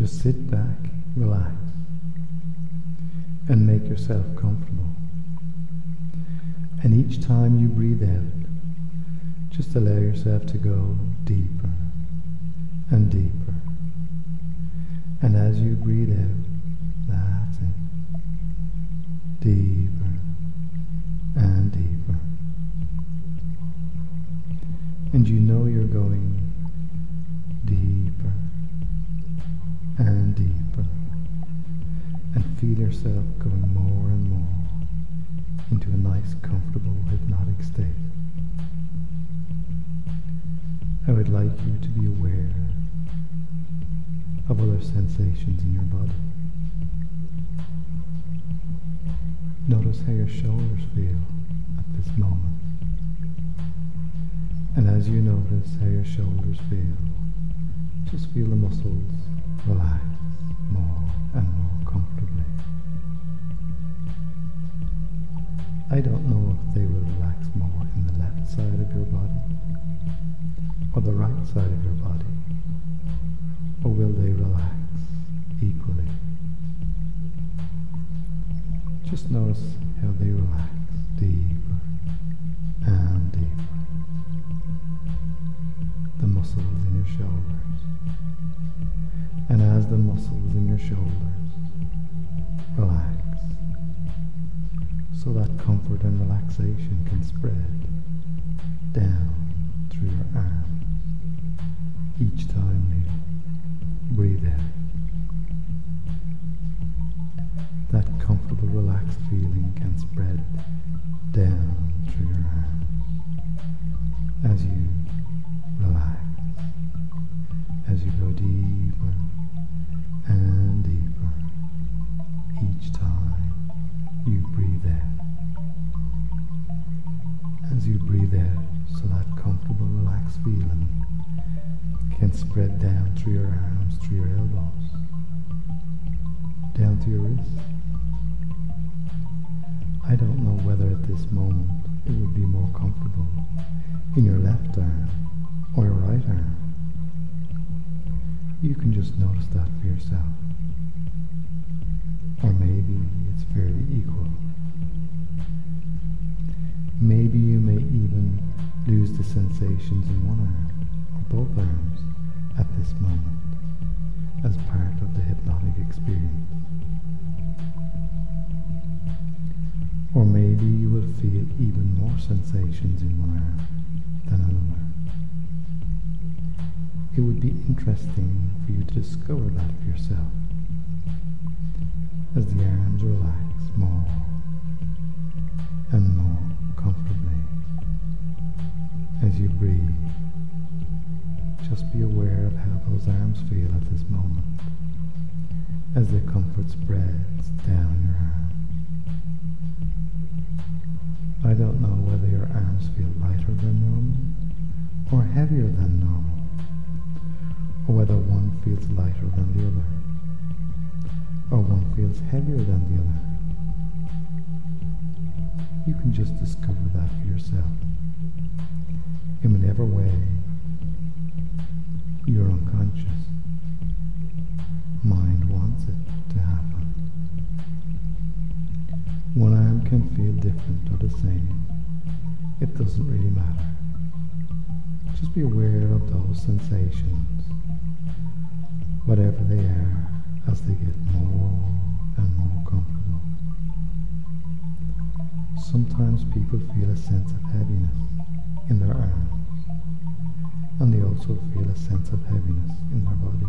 Just sit back, relax, and make yourself comfortable. And each time you breathe out, just allow yourself to go deeper and deeper. And as you breathe out, that's it, deeper and deeper. And you know you're going deeper and deeper, and feel yourself going more and more into a nice, comfortable, hypnotic state. I would like you to be aware of other sensations in your body. Notice how your shoulders feel at this moment. And as you notice how your shoulders feel, just feel the muscles relax more and more comfortably. I don't know if they will relax more in the left side of your body or the right side of your body, or will they relax equally? Just notice how they relax deeper and deeper. The muscles in your shoulders. And as the muscles in your shoulders relax, so that comfort and relaxation can spread down through your arms each time you breathe out. That comfortable, relaxed feeling can spread down through your arms as you relax, as you go deeper and deeper each time you breathe out. As you breathe out, so that comfortable, relaxed feeling can spread down through your arms, through your elbows, down to your wrists. I don't know whether at this moment it would be more comfortable in your left arm or your right arm. You can just notice that for yourself. Or maybe it's fairly equal. Maybe you may even lose the sensations in one arm or both arms at this moment as part of the hypnotic experience. Or maybe you will feel even more sensations in one arm than another. It would be interesting for you to discover that for yourself as the arms relax more and more comfortably as you breathe. Just be aware of how those arms feel at this moment as the comfort spreads down your arm. I don't know whether your arms feel lighter than normal or heavier than normal, or whether one feels lighter than the other, or one feels heavier than the other. You can just discover that for yourself. In whatever way you're unconscious, mind wants it to happen. One arm can feel different or the same. It doesn't really matter. Just be aware of those sensations, whatever they are, as they get more and more comfortable. Sometimes people feel a sense of heaviness in their arms, and they also feel a sense of heaviness in their body.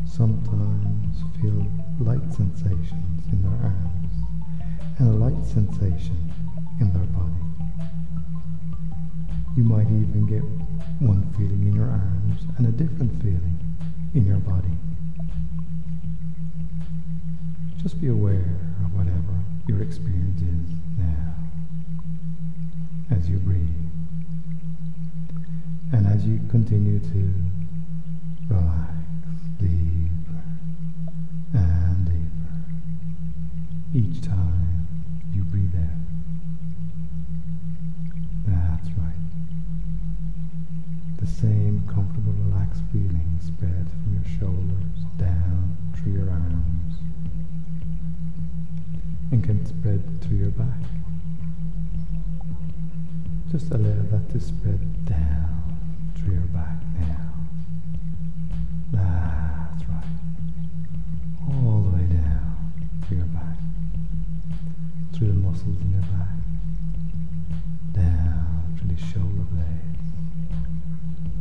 Sometimes feel light sensations in their arms and a light sensation in their body. You might even get one feeling in your arms and a different feeling in your body. Just be aware of whatever your experience is now as you breathe. And as you continue to relax deeper and deeper each time you breathe out. That's right. The same comfortable, relaxed feeling spread from your shoulders down through your arms and can spread through your back. Just allow that to spread down through your back now. That's right. All the way down through your back. Through the muscles in your back. Down through the shoulder blades.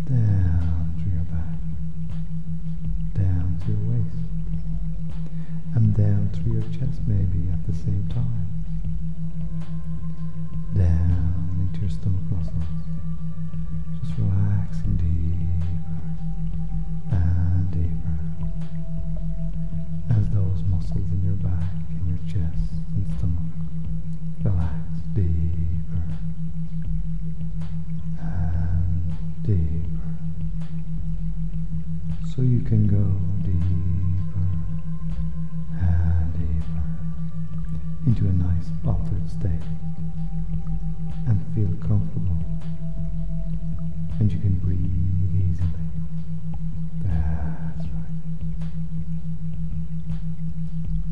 Down through your back. Down to your waist. And down through your chest maybe at the same time. Down into your stomach muscles. Just relaxing deeper and deeper as those muscles in your back, in your chest and stomach relax deeper and deeper, so you can go deeper and deeper into a nice altered state and feel comfortable, and you can breathe easily. That's right.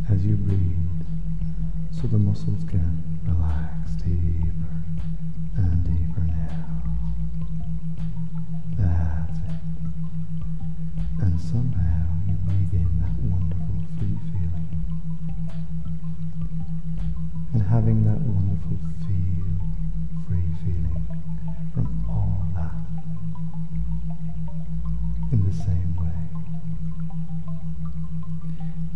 As you breathe, so the muscles can relax deeper and deeper now. That's it. And somehow you breathe in that wonderful free feeling. And having that wonderful free feeling from all that in the same way.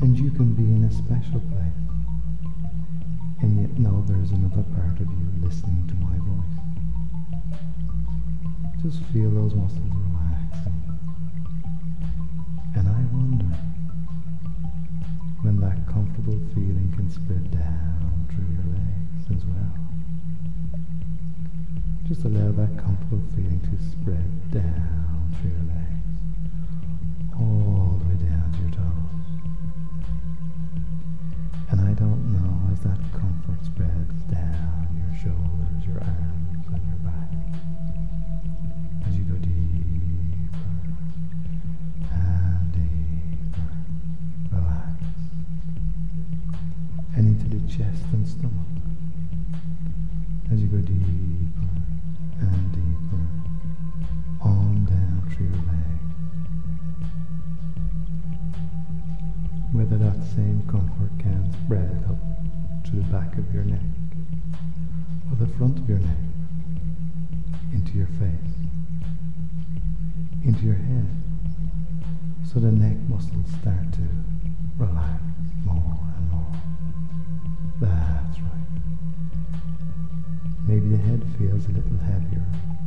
And you can be in a special place and yet know there's another part of you listening to my voice. Just feel those muscles relaxing. And I wonder when that comfortable feeling can spread down through your legs as well. Just allow that comfortable feeling to spread down through your legs, all the way down to your toes. And I don't know, as that comfort spreads down your shoulders, your arms, and your back, as you go deeper and deeper, relax, and into the chest and stomach, as you go deeper and deeper, on down through your legs. Whether that same comfort can spread up to the back of your neck, or the front of your neck, into your face, into your head, so the neck muscles start to relax more and more. That's right. Maybe the head feels a little heavier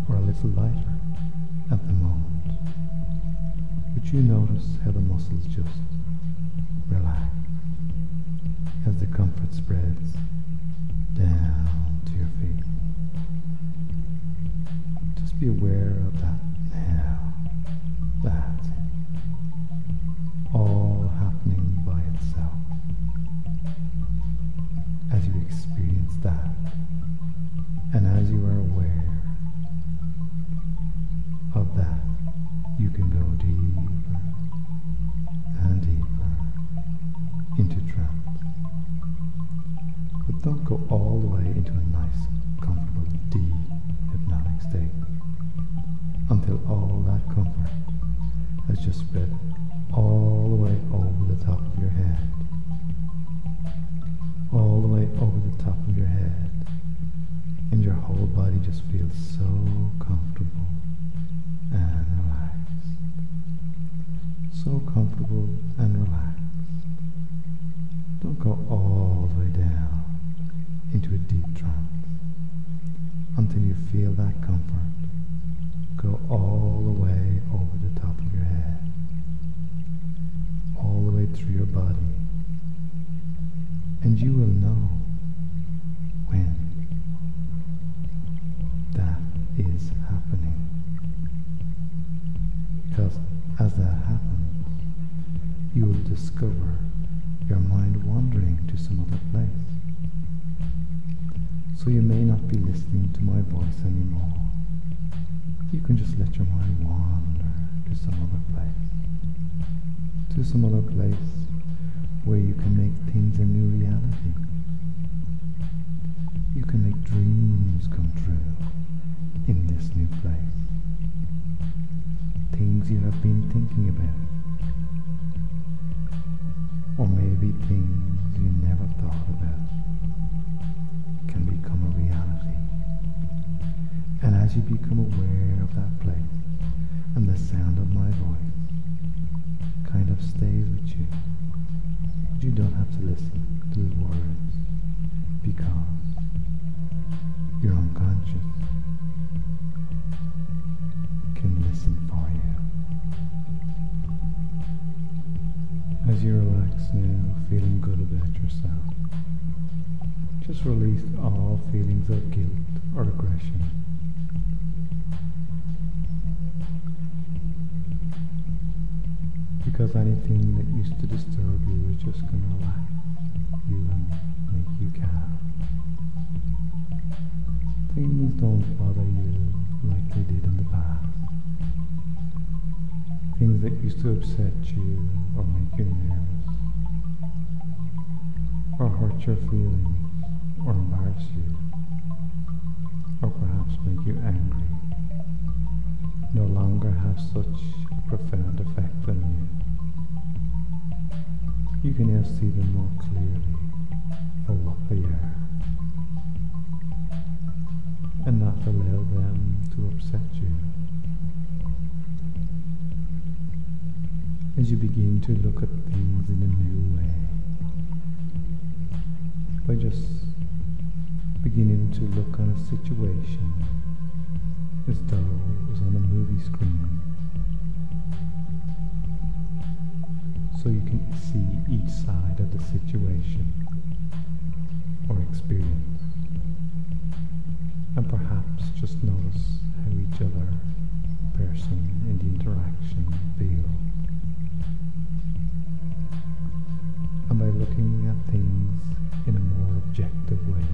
or a little lighter at the moment, but you notice how the muscles just relax as the comfort spreads down to your feet. Just be aware of that now. That's it. All happening by itself. As you experience that, and as you are aware of that, you can go deeper and deeper into trance. But don't go all the way into a nice, comfortable, deep hypnotic state until all that comfort has just spread all the way over the top of your head. All the way over the top of your head. And your whole body just feels so comfortable and relaxed. So comfortable and relaxed. Don't go all the way down into a deep trance until you feel that comfort go all the way over the top of your head, all the way through your body, and you will know when that is happening, because as that happens, you will discover your mind wandering to some other place. So you may not be listening to my voice anymore. You can just let your mind wander to some other place. to some other place where you can make things a new reality. You can make dreams come true in this new place. Things you have been thinking about, or maybe things you never thought about, can become a reality. And as you become aware of that place, and the sound of my voice kind of stays with you, but you don't have to listen to the words, because your unconscious can listen for you. As you relax now, feeling good about yourself, just release all feelings of guilt or aggression. Because anything that used to disturb you is just going to relax you and make you calm. Things don't bother you like they did in the past. Things that used to upset you or make you nervous, or hurt your feelings, or embarrass you, or perhaps make you angry, no longer have such a profound effect on you. You can now see them more clearly for what they are, and not allow them to upset you. As you begin to look at things in a new way, by just beginning to look on a situation as though it was on a movie screen, so you can see each side of the situation or experience, and perhaps just notice how each other person in the interaction feels. And by looking at things in a more objective way,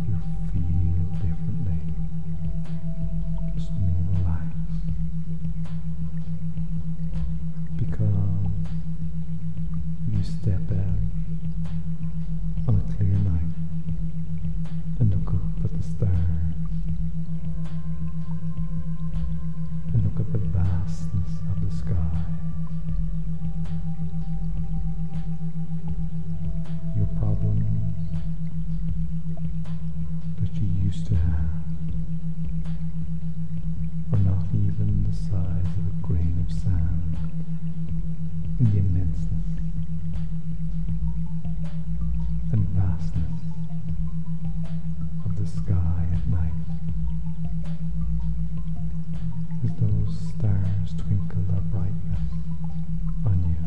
you feel differently, just more relaxed. Because you step out on a clear night and look up at the stars and look at the vastness of the sky. Your problems that you used to have are not even the size of a grain of sand in the immenseness and vastness of the sky at night. As those stars twinkle their brightness on you,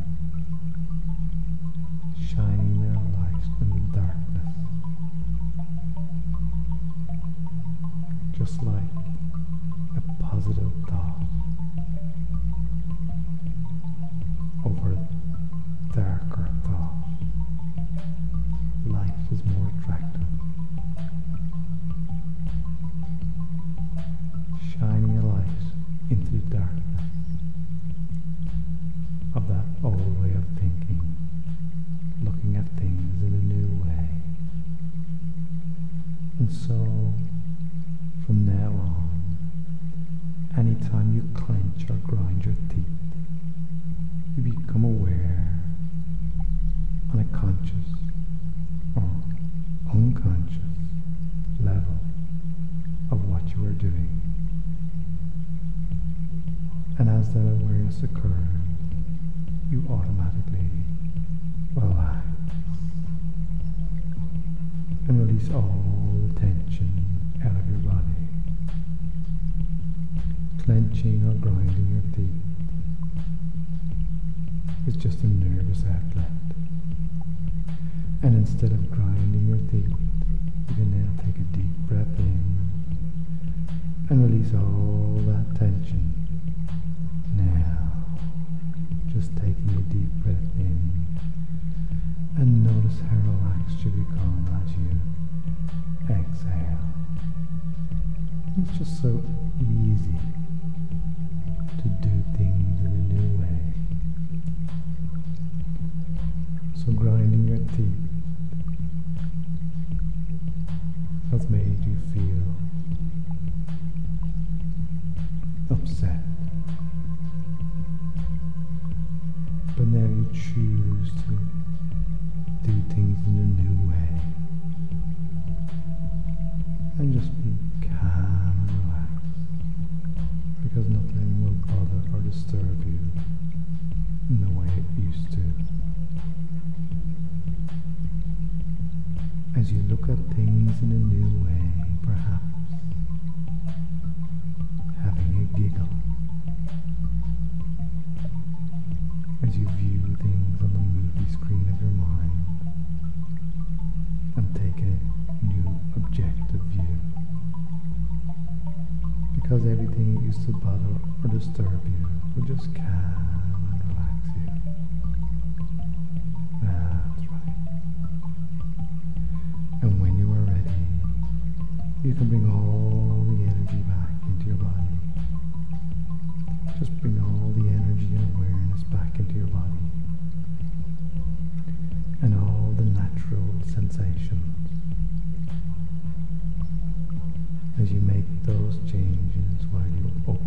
shining their light in the darkness, just like a positive thought over darker thought. Life is more attractive, shining a light into the darkness of that old way of thinking, looking at things in a new way. And so, from now on, anytime you clench or grind your teeth, you become aware on a conscious or unconscious level of what you are doing. And as that awareness occurs, you automatically relax and release all the tension out of your body. Clenching or grinding your teeth is just a nervous outlet. And instead of grinding your teeth, you can now take a deep breath in and release all that tension. Now, just taking a deep breath in, and notice how relaxed you become as you exhale. It's just so easy to do things in a new way choose to do things in a new way. And just be calm and relaxed, because nothing will bother or disturb you in the way it used to. As you look at things in a new way, perhaps having a giggle, as you view things on the movie screen of your mind and take a new objective view, because everything that used to bother or disturb you will just calm and relax you. That's right. And when you are ready, you can bring all the energy back into your body. Just bring all the energy and awareness back into your body, and all the natural sensations. As you make those changes while you open